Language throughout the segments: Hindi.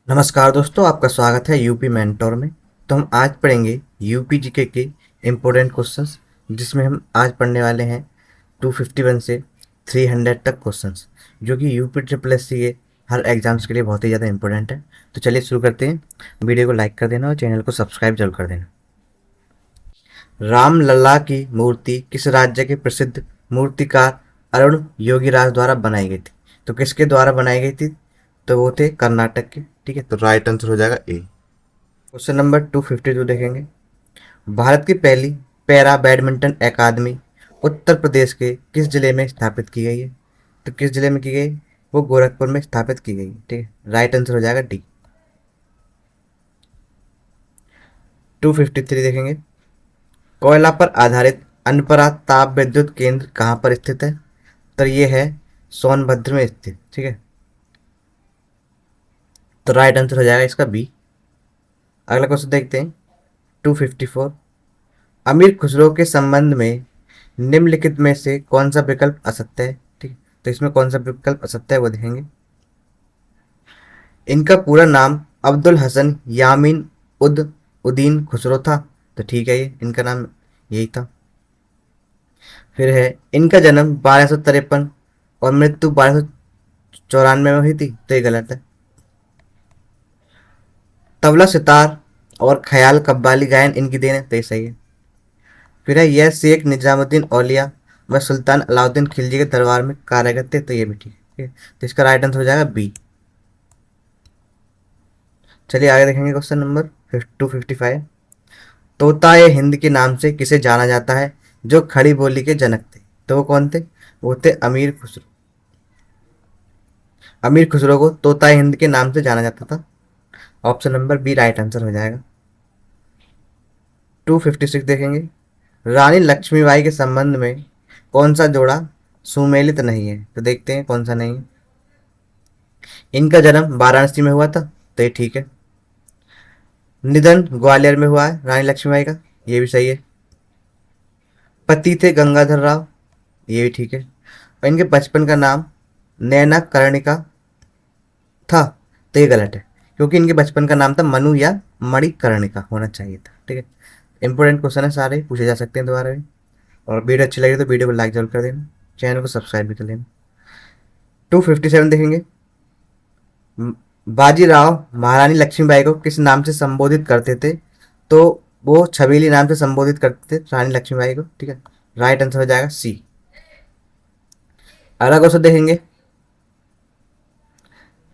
नमस्कार दोस्तों, आपका स्वागत है यूपी मेंटोर में। तो हम आज पढ़ेंगे यूपी जीके के इम्पोर्टेंट क्वेश्चंस, जिसमें हम आज पढ़ने वाले हैं 251 से 300 तक क्वेश्चंस, जो कि यूपी ट्रिपल एस सी के हर एग्जाम्स के लिए बहुत ही ज़्यादा इंपॉर्टेंट है। तो चलिए शुरू करते हैं। वीडियो को लाइक कर देना और चैनल को सब्सक्राइब जरूर कर देना। रामलला की मूर्ति किस राज्य के प्रसिद्ध मूर्तिकार अरुण योगीराज द्वारा बनाई गई थी? तो किसके द्वारा बनाई गई थी? तो वो थे कर्नाटक के। ठीक है, तो राइट आंसर हो जाएगा ए। क्वेश्चन नंबर 252 देखेंगे। भारत की पहली पैरा बैडमिंटन अकादमी उत्तर प्रदेश के किस जिले में स्थापित की गई है? तो किस जिले में की गई? वो गोरखपुर में स्थापित की गई। ठीक है, राइट आंसर हो जाएगा डी। 253 देखेंगे। कोयला पर आधारित अनपरा ताप विद्युत केंद्र कहाँ पर स्थित है? तो ये है सोनभद्र में स्थित। ठीक है, तो राइट आंसर हो जाएगा इसका बी। अगला क्वेश्चन देखते हैं। 254। अमीर खुसरो के संबंध में निम्नलिखित में से कौन सा विकल्प असत्य है? ठीक है, तो इसमें कौन सा विकल्प असत्य है वो देखेंगे। इनका पूरा नाम अब्दुल हसन यामीन उद उदीन खुसरो था। तो ठीक है, ये इनका नाम यही था। फिर है इनका जन्म 1253 और मृत्यु 1294 में हुई थी। तो ये गलत है। तबला सितार और ख्याल कव्वाली गायन इनकी देन है। तो ये सही है। फिर है यह शेख निजामुद्दीन औलिया व सुल्तान अलाउद्दीन खिलजी के दरबार में कार्यरत थे। तो ये भी ठीक है। तो इसका राइट आंसर हो जाएगा बी। चलिए आगे देखेंगे। Question number 255। तोता ए हिंद के नाम से किसे जाना जाता है जो खड़ी बोली के जनक थे? तो वो कौन थे? वो थे अमीर खुसरो। अमीर खुसरो को तोता ए हिंद के नाम से जाना जाता था। Option number B right answer हो जाएगा। 256 देखेंगे। रानी लक्ष्मीबाई के संबंध में कौन सा जोड़ा सुमेलित नहीं है? तो देखते हैं कौन सा नहीं है। इनका जन्म वाराणसी में हुआ था। तो ये ठीक है। निधन ग्वालियर में हुआ है रानी लक्ष्मीबाई का। ये भी सही है। पति थे गंगाधर राव। ये भी ठीक है। और इनके बचपन का नाम नैना कर्णिका था। तो ये गलत है, क्योंकि इनके बचपन का नाम था मनु या मणिकर्णिका होना चाहिए था। ठीक है, इंपॉर्टेंट क्वेश्चन है, सारे पूछे जा सकते हैं दोबारा भी। और वीडियो अच्छी लगी तो वीडियो को लाइक जरूर कर देना, चैनल को सब्सक्राइब भी कर लेना। 257 देखेंगे। बाजीराव महारानी लक्ष्मीबाई को किस नाम से संबोधित करते थे? तो वो छबीली नाम से संबोधित करते थे रानी लक्ष्मीबाई को। ठीक है, राइट आंसर हो जाएगा सी। अगला क्वेश्चन देखेंगे।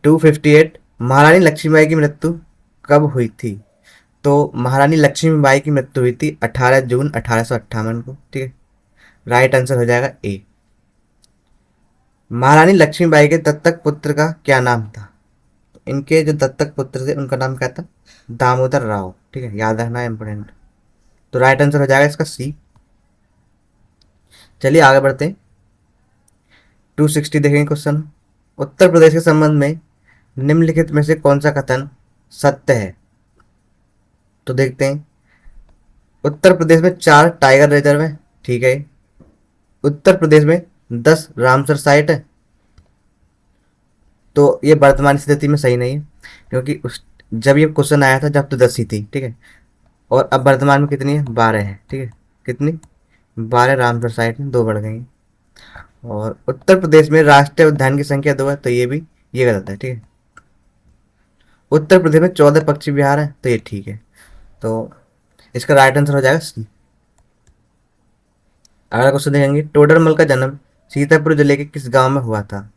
258। महारानी लक्ष्मीबाई की मृत्यु कब हुई थी? तो महारानी लक्ष्मीबाई की मृत्यु हुई थी 18 जून 1858 को। ठीक है, राइट आंसर हो जाएगा ए। महारानी लक्ष्मीबाई के दत्तक पुत्र का क्या नाम था? इनके जो दत्तक पुत्र थे उनका नाम क्या था? दामोदर राव। ठीक है, याद रखना इंपोर्टेंट। तो राइट आंसर हो जाएगा इसका सी। चलिए आगे बढ़ते हैं। 260 देखेंगे क्वेश्चन। उत्तर प्रदेश के संबंध में निम्नलिखित में से कौन सा कथन सत्य है? तो देखते हैं। उत्तर प्रदेश में 4 टाइगर रिजर्व है। ठीक है। उत्तर प्रदेश में 10 रामसर साइट है। तो ये वर्तमान स्थिति में सही नहीं है, क्योंकि उस जब ये क्वेश्चन आया था जब तो 10 ही थी। ठीक है, और अब वर्तमान में कितनी है? 12 है। ठीक है, कितनी? 12 रामसर साइट में 2 बढ़ गई हैं। और उत्तर प्रदेश में राष्ट्रीय उद्यान की संख्या 2 है। तो ये गलत है। ठीक है, उत्तर प्रदेश में 14 पक्षी विहार है। तो ये ठीक है। तो इसका राइट आंसर हो जाएगा सी। अगला क्वेश्चन देखेंगे। टोडरमल का जन्म सीतापुर जिले के किस गांव में हुआ था?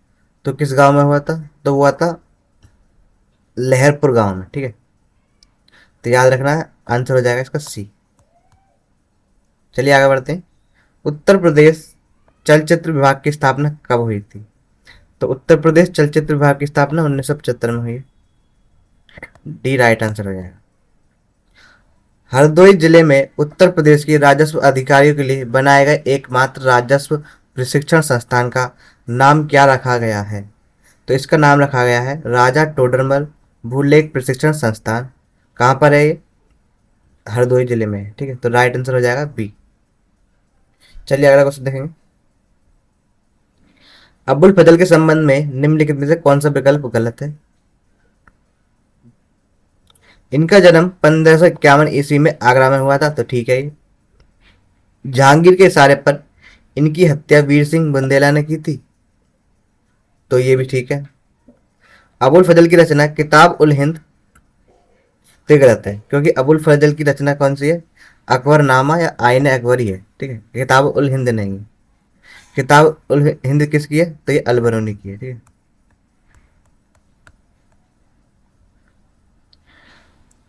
तो किस गांव में हुआ था? तो हुआ था लहरपुर गांव में। ठीक है, तो याद रखना है, आंसर हो जाएगा इसका सी। चलिए आगे बढ़ते हैं। उत्तर प्रदेश चलचित्र विभाग की स्थापना कब हुई थी? तो उत्तर प्रदेश चलचित्र विभाग की स्थापना 1975 में हुई है। डी राइट आंसर हो जाएगा। हरदोई जिले में उत्तर प्रदेश के राजस्व अधिकारियों के लिए बनाए गए एकमात्र राजस्व प्रशिक्षण संस्थान का नाम क्या रखा गया है? तो इसका नाम रखा गया है राजा टोडरमल भूलेख प्रशिक्षण संस्थान। कहाँ पर है ये? हरदोई जिले में है। ठीक है, तो राइट आंसर हो जाएगा बी। चलिए अगला क्वेश्चन देखेंगे। अबुल फजल के संबंध में निम्नलिखित में से कौन सा विकल्प गलत है? इनका जन्म 1551 ईस्वी में आगरा में हुआ था, तो ठीक है ये। जहांगीर के इशारे पर इनकी हत्या वीर सिंह बुंदेला ने की थी, तो ये भी ठीक है। अबुल फजल की रचना किताब उल हिंद, तो ये गलत है, क्योंकि अबुल फजल की रचना कौन सी है? अकबरनामा या आईन अकबरी है, ठीक है, किताब उल हिंद नहीं है। किताब उल हिंद किसकी है? तो ये अलबरूनी की है, ठीक है।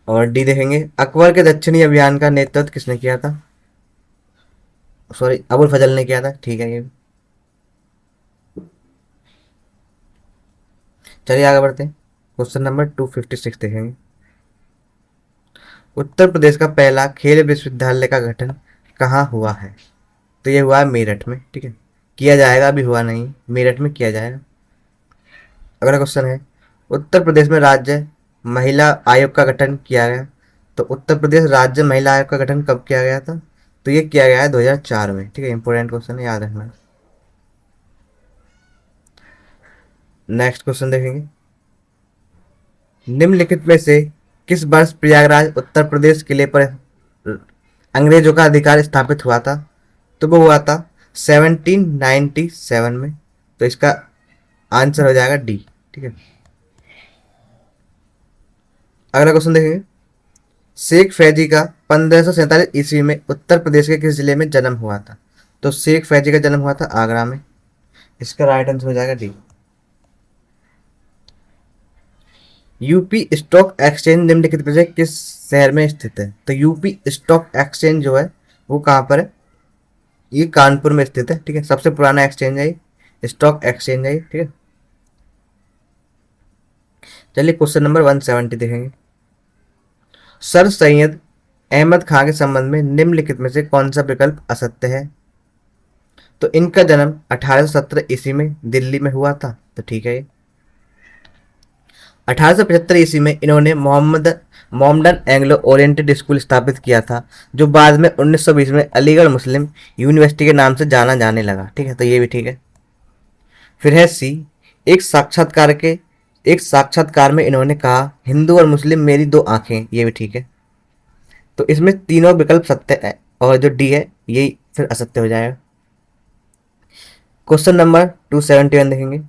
और डी देखेंगे, अकबर के दक्षिणी अभियान का नेतृत्व किसने किया था? सॉरी, अबुल फजल ने किया था, ठीक है ये भी। चलिए आगे बढ़ते हैं। क्वेश्चन नंबर 256 देखेंगे। उत्तर प्रदेश का पहला खेल विश्वविद्यालय का गठन कहाँ हुआ है? तो ये हुआ है मेरठ में, ठीक है। किया जाएगा, अभी हुआ नहीं, मेरठ में किया जाएगा। अगला क्वेश्चन है, उत्तर प्रदेश में राज्य महिला आयोग का गठन किया गया। तो उत्तर प्रदेश राज्य महिला आयोग का गठन कब किया गया था? तो ये किया गया है 2004 में, ठीक है। इंपोर्टेंट क्वेश्चन है, याद रखना। नेक्स्ट क्वेश्चन देखेंगे, निम्नलिखित में से किस वर्ष प्रयागराज उत्तर प्रदेश किले पर अंग्रेजों का अधिकार स्थापित हुआ था? तो वो हुआ था 1797 में, तो इसका आंसर हो जाएगा डी, ठीक है। अगला क्वेश्चन देखेंगे, शेख फैजी का 1547 ईस्वी में उत्तर प्रदेश के किस जिले में जन्म हुआ था? तो शेख फैजी का जन्म हुआ था आगरा में, इसका राइट आंसर हो जाएगा डी। यूपी स्टॉक एक्सचेंज निम्नलिखित में से किस शहर में स्थित है? तो यूपी स्टॉक एक्सचेंज जो है वो कहाँ पर है? ये कानपुर में स्थित है, ठीक है। सबसे पुराना एक्सचेंज है ये, स्टॉक एक्सचेंज है ये, ठीक है। चलिए क्वेश्चन नंबर 170 देखेंगे, सर सैयद अहमद खां के संबंध में निम्नलिखित में से कौन सा विकल्प असत्य है? तो इनका जन्म 1817 ईस्वी में दिल्ली में हुआ था, तो ठीक है ये। 1875 ईस्वी में इन्होंने मोहम्मदन एंग्लो ओरिएंटेड स्कूल स्थापित किया था, जो बाद में 1920 में अलीगढ़ मुस्लिम यूनिवर्सिटी के नाम से जाना जाने लगा, ठीक है, तो ये भी ठीक है। फिर है सी, एक साक्षात्कार के एक साक्षात्कार में इन्होंने कहा, हिंदू और मुस्लिम मेरी दो आंखें, ये भी ठीक है। तो इसमें तीनों विकल्प सत्य है, और जो डी है यही फिर असत्य हो जाएगा। क्वेश्चन नंबर 271 देखेंगे,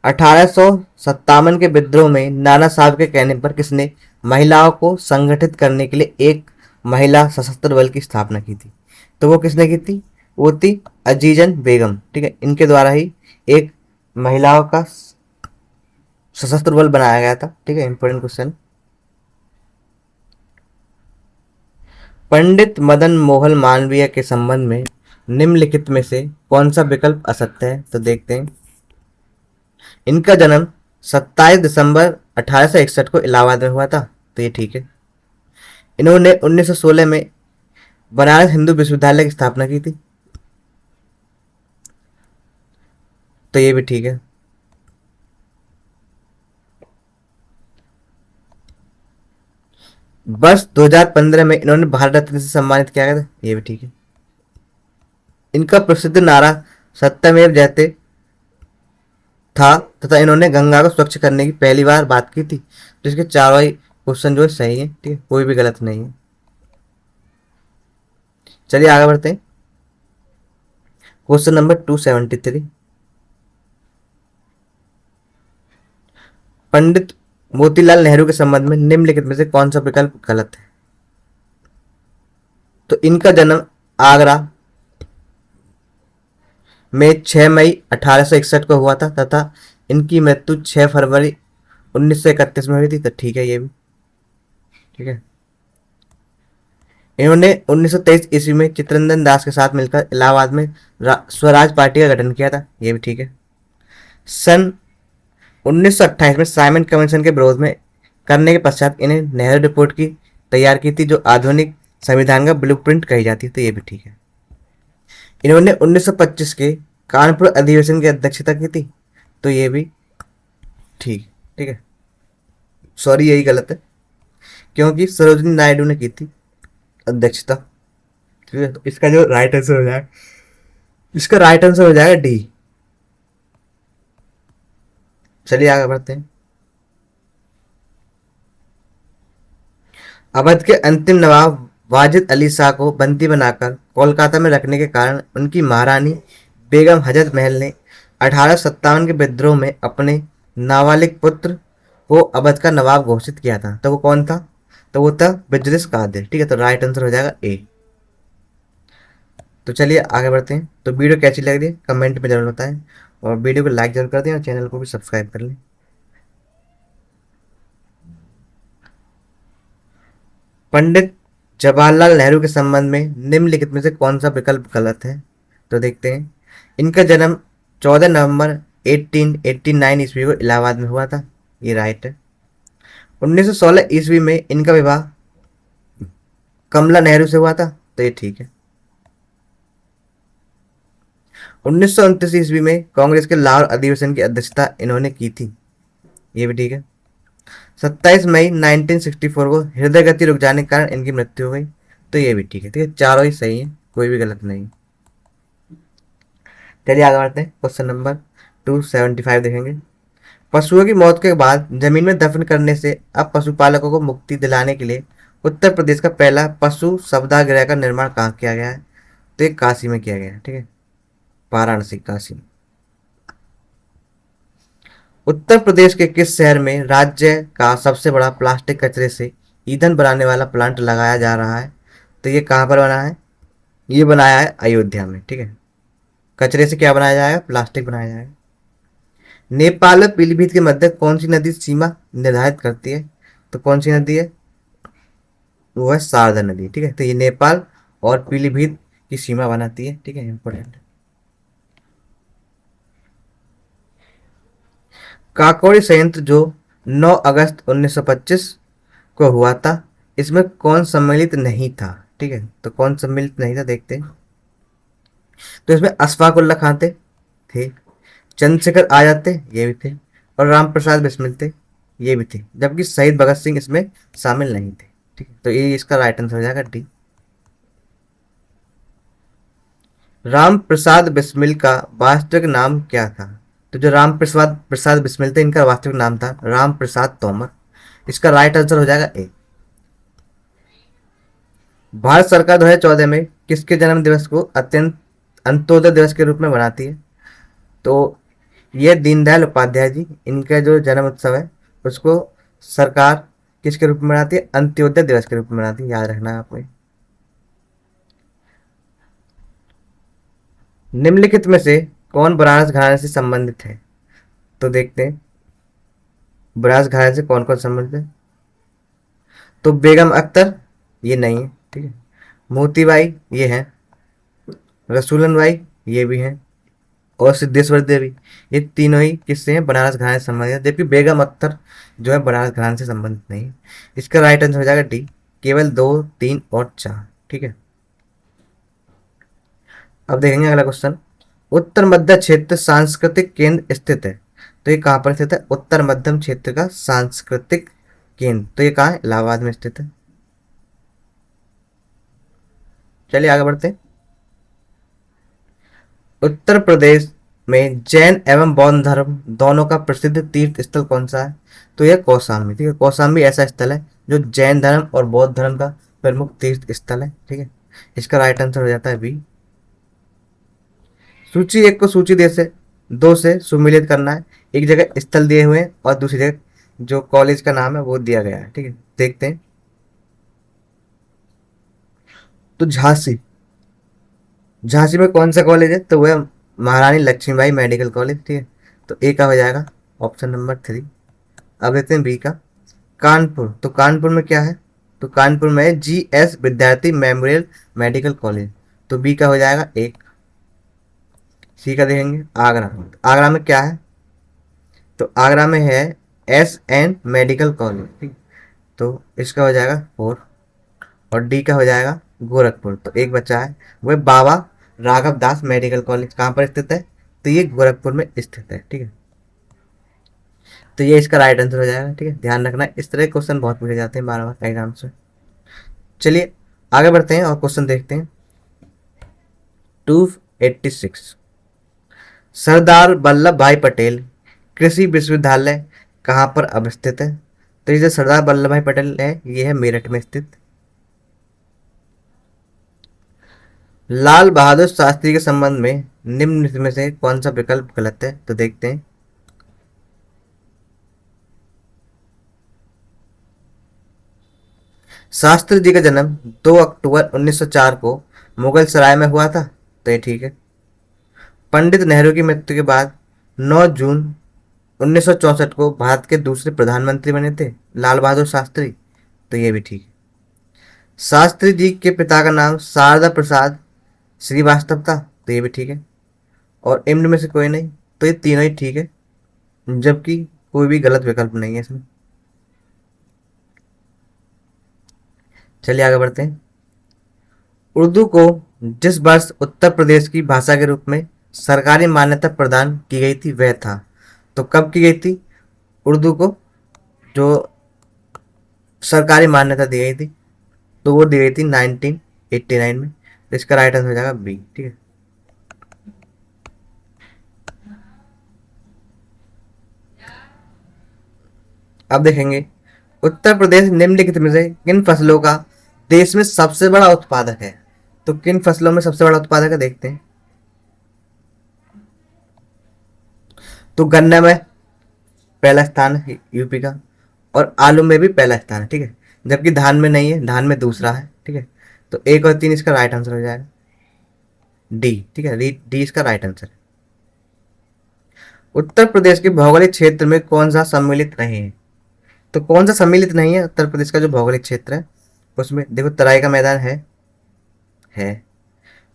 1857 के विद्रोह में नाना साहब के कहने पर किसने महिलाओं को संगठित करने के लिए एक महिला सशस्त्र बल की स्थापना की थी? तो वो किसने की थी? वो थी अजीजन बेगम, ठीक है। इनके द्वारा ही एक महिलाओं का सशस्त्र बल बनाया गया था, ठीक है। इंपॉर्टेंट क्वेश्चन, पंडित मदन मोहन मालवीय के संबंध में निम्नलिखित में से कौन सा विकल्प असत्य है? तो देखते हैं, इनका जन्म 27 दिसंबर 1861 को इलाहाबाद में हुआ था, तो ये ठीक है। इन्होंने 1916 में बनारस हिंदू विश्वविद्यालय की स्थापना की थी, तो ये भी ठीक है। वर्ष 2015 में इन्होंने भारत रत्न से सम्मानित किया गया था, ये भी ठीक है। इनका प्रसिद्ध नारा सत्यमेव जयते था, तथा इन्होंने गंगा को स्वच्छ करने की पहली बार बात की थी, तो इसके चारों ही क्वेश्चन जो है सही है, ठीक है, कोई भी गलत नहीं है। चलिए आगे बढ़ते हैं। क्वेश्चन नंबर 273, पंडित मोतीलाल नेहरू के संबंध में निम्नलिखित में से कौन सा विकल्प गलत है? तो इनका जन्म आगरा में 6 मई 1861 को हुआ था, तथा इनकी मृत्यु 6 फरवरी 1931 में हुई थी, तो ठीक है ये भी, ठीक है। इन्होंने 1923 ईस्वी में चित्तरंजन दास के साथ मिलकर इलाहाबाद में स्वराज पार्टी का गठन किया था, ये भी ठीक है। सन 1928 में साइमन कमीशन के विरोध में करने के पश्चात इन्हें नेहरू रिपोर्ट की तैयार की थी, जो आधुनिक संविधान का ब्लूप्रिंट कही जाती है, तो ये भी ठीक है। इन्होंने 1925 के कानपुर अधिवेशन की अध्यक्षता की थी, तो ये भी ठीक, ठीक है। सॉरी, यही गलत है, क्योंकि सरोजिनी नायडू ने की थी अध्यक्षता, ठीक है। तो इसका जो राइट आंसर हो जाएगा, इसका राइट आंसर हो जाएगा डी। चलिए आगे बढ़ते हैं। अवध के अंतिम नवाब वाजिद अली शाह को बंदी बनाकर कोलकाता में रखने के कारण उनकी महारानी बेगम हजरत महल ने 1857 के विद्रोह में अपने नाबालिग पुत्र को अवध का नवाब घोषित किया था। तो वो कौन था? तो वो था बिजलिस कादिर। ठीक है, तो राइट आंसर हो जाएगा ए। तो चलिए आगे बढ़ते हैं। तो वीडियो कैसी लग रही है कमेंट में जरूर बताएं, और वीडियो को लाइक जरूर कर दें और चैनल को भी सब्सक्राइब कर लें। पंडित जवाहरलाल नेहरू के संबंध में निम्नलिखित में से कौन सा विकल्प गलत है? तो देखते हैं। इनका जन्म 14 नवंबर 1889 ईस्वी को इलाहाबाद में हुआ था। ये राइट है। 1916 ईस्वी में इनका विवाह कमला नेहरू से हुआ था। तो ये ठीक है। 1929 ईस्वी में कांग्रेस के लाहौर अधिवेशन की अध्यक्षता इन्होंने की थी। ये भी ठीक है। 27 मई 1964 को हृदय गति रुक जाने के कारण इनकी मृत्यु हो गई। तो ये भी ठीक है। ठीक है, चारों ही सही है, कोई भी गलत नहीं। चलिए आगे बढ़ते हैं। क्वेश्चन नंबर 275 देखेंगे। पशुओं की मौत के बाद जमीन में दफन करने से अब पशुपालकों को मुक्ति दिलाने के लिए उत्तर प्रदेश का पहला पशु शवदाह गृह का निर्माण कहाँ किया गया है? तो ये काशी में किया गया है। ठीक है, वाराणसी, काशी। उत्तर प्रदेश के किस शहर में राज्य का सबसे बड़ा प्लास्टिक कचरे से ईंधन बनाने वाला प्लांट लगाया जा रहा है? तो ये कहाँ पर बना है? ये बनाया है अयोध्या में। ठीक है, कचरे से क्या बनाया जाएगा? प्लास्टिक बनाया जाएगा। नेपाल और पीलीभीत के मध्य कौन सी नदी सीमा निर्धारित करती है? तो कौन सी नदी है? वो है शारदा नदी। ठीक है, तो ये नेपाल और पीलीभीत की सीमा बनाती है। ठीक है, इंपॉर्टेंट। काकोरी संयंत्र जो 9 अगस्त 1925 को हुआ था, इसमें कौन सम्मिलित नहीं था? ठीक है, तो कौन सम्मिलित नहीं था देखते हैं। तो इसमें अशफाक उल्ला खां थे, चंद्रशेखर आजाद थे, ये भी थे, और राम प्रसाद बिस्मिल थे, ये भी थे, जबकि शहीद भगत सिंह इसमें शामिल नहीं थे। ठीक है, तो ये इसका राइट आंसर हो जाएगा डी। राम प्रसाद बिस्मिल का वास्तविक नाम क्या था? तो जो राम प्रसाद प्रसाद बिस्मिल थे, इनका वास्तविक नाम था राम प्रसाद तोमर। इसका राइट आंसर हो जाएगा ए। भारत सरकार 2014 में किसके जन्म दिवस को अत्यंत अंत्योदय दिवस के रूप में मनाती है? तो ये दीनदयाल उपाध्याय जी, इनका जो जन्म उत्सव है उसको सरकार किसके रूप में मनाती है? अंत्योदय दिवस के रूप में मनाती है, याद रखना है आपको। निम्नलिखित में से कौन बनारस घराने से संबंधित है? तो देखते हैं बनारस घराने से कौन कौन संबंधित है। तो बेगम अख्तर ये नहीं है। ठीक है, मोतीबाई ये है, रसूलन बाई ये भी हैं, और सिद्धेश्वर देवी, ये तीनों ही किससे हैं? बनारस घराने से संबंधित है, जबकि बेगम अख्तर जो है बनारस घराने से संबंधित नहीं है। इसका राइट आंसर हो जाएगा डी, केवल 2, 3 और 4। ठीक है, अब देखेंगे अगला क्वेश्चन। उत्तर मध्य क्षेत्र सांस्कृतिक केंद्र स्थित है, तो ये कहाँ पर स्थित है? उत्तर मध्यम क्षेत्र का सांस्कृतिक केंद्र, तो ये कहाँ है? इलाहाबाद में स्थित है। चलिए आगे बढ़ते हैं। उत्तर प्रदेश में जैन एवं बौद्ध धर्म दोनों का प्रसिद्ध तीर्थ स्थल कौन सा है? तो यह कौशाम्बी। ठीक है, कौशाम्बी ऐसा स्थल है जो जैन धर्म और बौद्ध धर्म का प्रमुख तीर्थ स्थल है। ठीक है, इसका राइट आंसर हो जाता है बी। सूची एक को सूची दे से 2 से सुमिलित करना है। एक जगह स्थल दिए हुए हैं और दूसरी जगह जो कॉलेज का नाम है वो दिया गया है। ठीक है, देखते हैं। तो झांसी, झांसी में कौन सा कॉलेज है? तो वह महारानी लक्ष्मीबाई मेडिकल कॉलेज। ठीक है, तो ए का हो जाएगा ऑप्शन नंबर 3। अब देखते हैं बी का। कानपुर, तो कानपुर में क्या है? तो कानपुर में GS विद्यार्थी मेमोरियल मेडिकल कॉलेज, तो बी का हो जाएगा एक। सी का देखेंगे आगरा, आगरा में क्या है? तो आगरा में है SN मेडिकल कॉलेज। ठीक, तो इसका हो जाएगा 4, और डी का हो जाएगा गोरखपुर, तो एक बचा है वह बाबा राघव दास मेडिकल कॉलेज। कहाँ पर स्थित है? तो ये गोरखपुर में स्थित है। ठीक है, तो ये इसका राइट आंसर हो जाएगा। ठीक है, ध्यान रखना इस तरह के क्वेश्चन बहुत पूछे जाते हैं बार बार एग्जाम से। चलिए आगे बढ़ते हैं और क्वेश्चन देखते हैं। 286, सरदार वल्लभ भाई पटेल कृषि विश्वविद्यालय कहाँ पर अवस्थित है? तो ये जो सरदार वल्लभ भाई पटेल है ये है मेरठ में स्थित। लाल बहादुर शास्त्री के संबंध में निम्न में से कौन सा विकल्प गलत है, तो देखते हैं। शास्त्री जी का जन्म 2 अक्टूबर 1904 को मुगल सराय में हुआ था, तो ये ठीक है। पंडित नेहरू की मृत्यु के बाद 9 जून 1964 को भारत के दूसरे प्रधानमंत्री बने थे लाल बहादुर शास्त्री, तो ये भी ठीक है। शास्त्री जी के पिता का नाम शारदा प्रसाद श्रीवास्तव था, तो ये भी ठीक है। और इनमें में से कोई नहीं, तो ये तीनों ही ठीक है, जबकि कोई भी गलत विकल्प नहीं है इसमें। चलिए आगे बढ़ते हैं। उर्दू को जिस वर्ष उत्तर प्रदेश की भाषा के रूप में सरकारी मान्यता प्रदान की गई थी वह था, तो कब की गई थी उर्दू को जो सरकारी मान्यता दी गई थी, तो वो दी गई थी 1989 में। तो इसका राइट आंसर हो जाएगा बी, ठीक है। अब देखेंगे उत्तर प्रदेश निम्नलिखित में से किन फसलों का देश में सबसे बड़ा उत्पादक है, तो किन फसलों में सबसे बड़ा उत्पादक है देखते हैं। तो गन्ना में पहला स्थान है यूपी का, और आलू में भी पहला स्थान है, ठीक है। जबकि धान में नहीं है, धान में दूसरा है, ठीक है। तो 1 और 3 इसका राइट आंसर हो जाएगा डी, ठीक है। डी इसका राइट आंसर है। उत्तर प्रदेश के भौगोलिक क्षेत्र में कौन सा सम्मिलित नहीं है, तो कौन सा सम्मिलित नहीं है उत्तर प्रदेश का जो भौगोलिक क्षेत्र है उसमें देखो, तराई का मैदान है,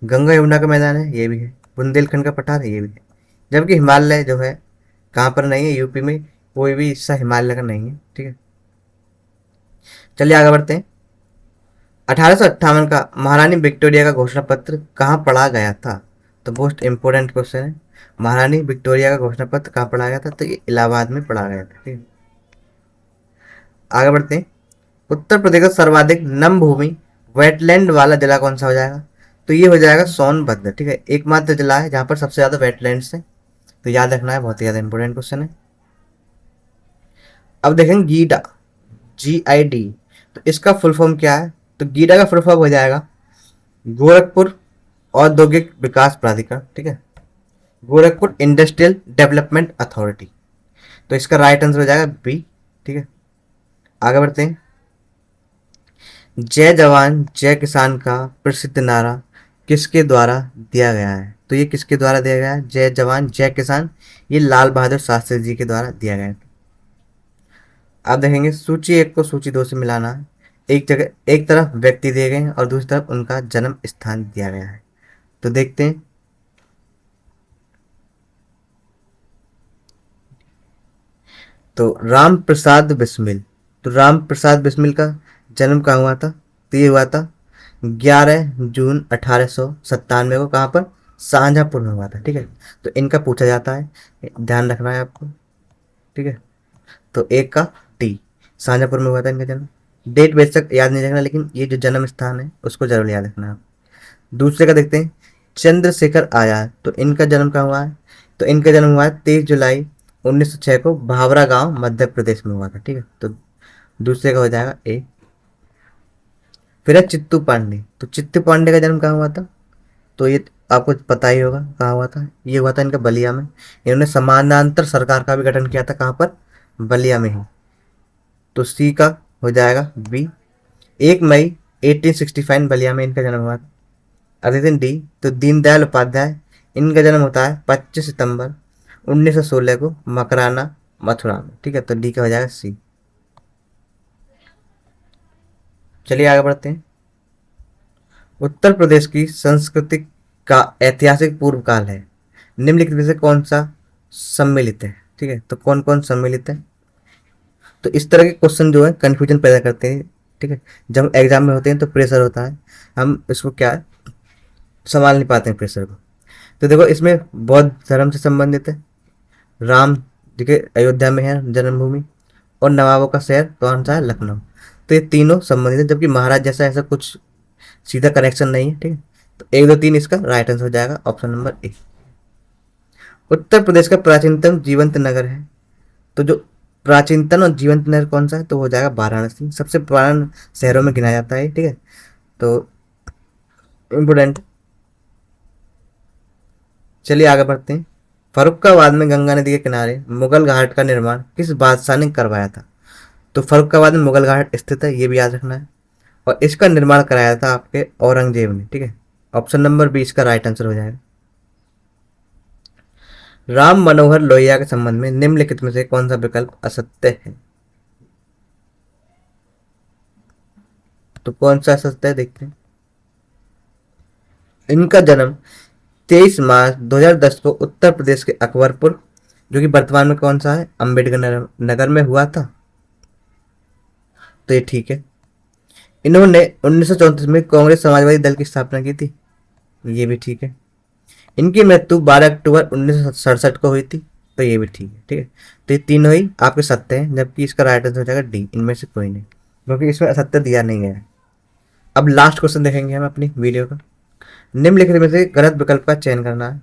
गंगा यमुना का मैदान है ये भी है, बुंदेलखंड का पठार है ये भी है। जबकि हिमालय जो है कहाँ पर नहीं है, यूपी में कोई भी हिस्सा हिमालय का नहीं है, ठीक है। चलिए आगे बढ़ते हैं। 1858 का महारानी विक्टोरिया का घोषणा पत्र कहाँ पढ़ा गया था, तो मोस्ट इंपोर्टेंट क्वेश्चन है। महारानी विक्टोरिया का घोषणा पत्र कहाँ पढ़ा गया था, तो ये इलाहाबाद में पढ़ा गया था, ठीक है। आगे बढ़ते हैं। उत्तर प्रदेश का सर्वाधिक नम भूमि वेटलैंड वाला जिला कौन सा हो जाएगा, तो ये हो जाएगा सोनभद्र, ठीक है। एकमात्र जिला है जहाँ पर सबसे ज़्यादा वेटलैंड्स है, तो याद रखना है, बहुत ही ज़्यादा इंपॉर्टेंट क्वेश्चन है। अब देखेंगे गीडा, GID, तो इसका फुल फॉर्म क्या है, तो गीडा का फुल फॉर्म हो जाएगा गोरखपुर औद्योगिक विकास प्राधिकरण, ठीक है, गोरखपुर इंडस्ट्रियल डेवलपमेंट अथॉरिटी। तो इसका राइट आंसर हो जाएगा बी, ठीक है। आगे बढ़ते हैं। जय जवान जय किसान का प्रसिद्ध नारा किसके द्वारा दिया गया है, तो ये किसके द्वारा दिया गया है, जय जवान जय किसान, ये लाल बहादुर शास्त्री जी के द्वारा दिया गया है। अब देखेंगे सूची 1 को सूची 2 से मिलाना है। एक जगह एक तरफ व्यक्ति दिए गए हैं और दूसरी तरफ उनका जन्म स्थान दिया गया है, तो देखते हैं। तो राम प्रसाद बिस्मिल, तो राम प्रसाद बिस्मिल का जन्म कहाँ हुआ था, तो ये हुआ था 11 जून 1897 को, कहाँ पर, शाहजहाँपुर में हुआ था, ठीक है। तो इनका पूछा जाता है, ध्यान रखना है आपको, ठीक है। तो एक का टी, शाहजहाँपुर में हुआ था इनका जन्म। डेट बेशक याद नहीं रखना, लेकिन ये जो जन्म स्थान है उसको जरूर याद रखना आप। दूसरे का देखते हैं, चंद्रशेखर आजाद, तो इनका जन्म कहाँ हुआ है, तो इनका जन्म हुआ है 23 जुलाई 1906 को भावरा गांव मध्य प्रदेश में हुआ था, ठीक है। तो दूसरे का हो जाएगा ए। फिर है चित्तू पांडे, तो चित्तू पांडे का जन्म कहाँ हुआ था, तो ये आपको पता ही होगा कहाँ हुआ था, ये हुआ था इनका बलिया में। इन्होंने समानांतर सरकार का भी गठन किया था, कहाँ पर, बलिया में ही। तो सी का हो जाएगा बी। 1 मई 1865 बलिया में इनका जन्म हुआ था। अगले दिन डी, तो दीनदयाल उपाध्याय, इनका जन्म होता है 25 सितंबर 1916 को मकराना मथुरा में, ठीक है। तो डी का हो जाएगा सी। चलिए आगे बढ़ते हैं। उत्तर प्रदेश की संस्कृति का ऐतिहासिक पूर्व काल है, निम्नलिखित में से कौन सा सम्मिलित है, ठीक है। तो कौन कौन सम्मिलित है, तो इस तरह के क्वेश्चन जो है कंफ्यूजन पैदा करते हैं, ठीक है। जब एग्जाम में होते हैं तो प्रेशर होता है, हम इसको क्या है, संभाल नहीं पाते हैं प्रेशर को। तो देखो इसमें बौद्ध धर्म से संबंधित है, राम जी के अयोध्या में है जन्मभूमि, और नवाबों का शहर कौन सा है, लखनऊ। तो ये तीनों संबंधित है, जबकि महाराज जैसा ऐसा कुछ सीधा कनेक्शन नहीं है, ठीक है। तो 1 2 3 इसका राइट आंसर हो जाएगा option number A. Uttar Pradesh का प्राचीनतम जीवंत नगर है, तो जो प्राचीनतम और जीवंत नहर कौन सा है? तो हो जाएगा वाराणसी, सबसे पुराना शहरों में गिना जाता है, ठीक है। तो इम्पोर्टेंट। चलिए आगे बढ़ते हैं। फर्रुखाबाद में गंगा नदी के किनारे मुगल घाट का निर्माण किस बादशाह ने करवाया था? तो फर्रुखाबाद में मुगल घाट स्थित है, ये भी याद रखना है। और इसका निर्माण कराया था आपके औरंगजेब ने, ठीक है। ऑप्शन नंबर 20 का राइट आंसर हो जाएगा। राम मनोहर लोहिया के संबंध में निम्नलिखित में से कौन सा विकल्प असत्य है? तो कौन सा असत्य है, देखते हैं। इनका जन्म 23 मार्च 2010 को उत्तर प्रदेश के अकबरपुर, जो कि वर्तमान में कौन सा है, अम्बेडकर नगर में हुआ था। तो ये ठीक है। इन्होंने 1934 में कांग्रेस समाजवादी दल की स्थापना की थी, ये भी ठीक है। इनकी मृत्यु 12 अक्टूबर 1967 को हुई थी, तो ये भी ठीक है, ठीक है। तो ये तीनों ही आपके सत्य हैं, जबकि इसका राइट आंसर हो जाएगा डी, इनमें से कोई नहीं, क्योंकि इसमें असत्य दिया नहीं गया है। अब लास्ट क्वेश्चन देखेंगे हम अपनी वीडियो का। निम्नलिखित में से गलत विकल्प का चयन करना है।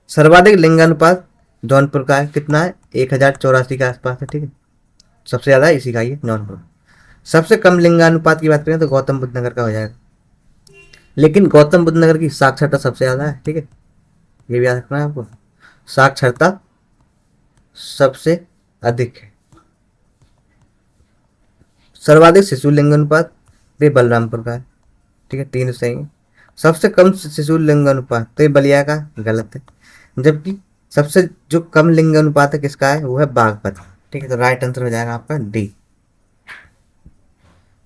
सर्वाधिक लिंगानुपात जौनपुर का है, कितना है, 1084 के आसपास है, ठीक है। सबसे ज्यादा इसी का ही है, जौनपुर। सबसे कम लिंगानुपात की बात करें तो गौतम बुद्ध नगर का हो जाएगा, लेकिन गौतम बुद्ध नगर की साक्षरता सबसे ज्यादा है, ठीक है। ये भी याद रखना है आपको, साक्षरता सबसे अधिक है। सर्वाधिक शिशु लिंगानुपात ये बलरामपुर का है, ठीक है, तीन सही है। सबसे कम शिशु लिंगानुपात तो ये बलिया का, गलत है। जबकि सबसे जो कम लिंगानुपात है किसका है, वो है बागपत, ठीक है। तो राइट आंसर हो जाएगा आपका डी।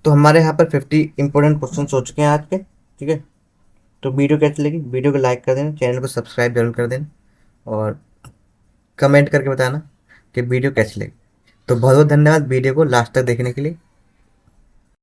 तो हमारे यहाँ पर 50 इंपॉर्टेंट क्वेश्चन हो चुके हैं आज के, ठीक है। तो वीडियो कैसी लगी, वीडियो को लाइक कर देना, चैनल को सब्सक्राइब जरूर कर देना, और कमेंट करके बताना कि वीडियो कैसी लगी। तो बहुत बहुत धन्यवाद वीडियो को लास्ट तक देखने के लिए।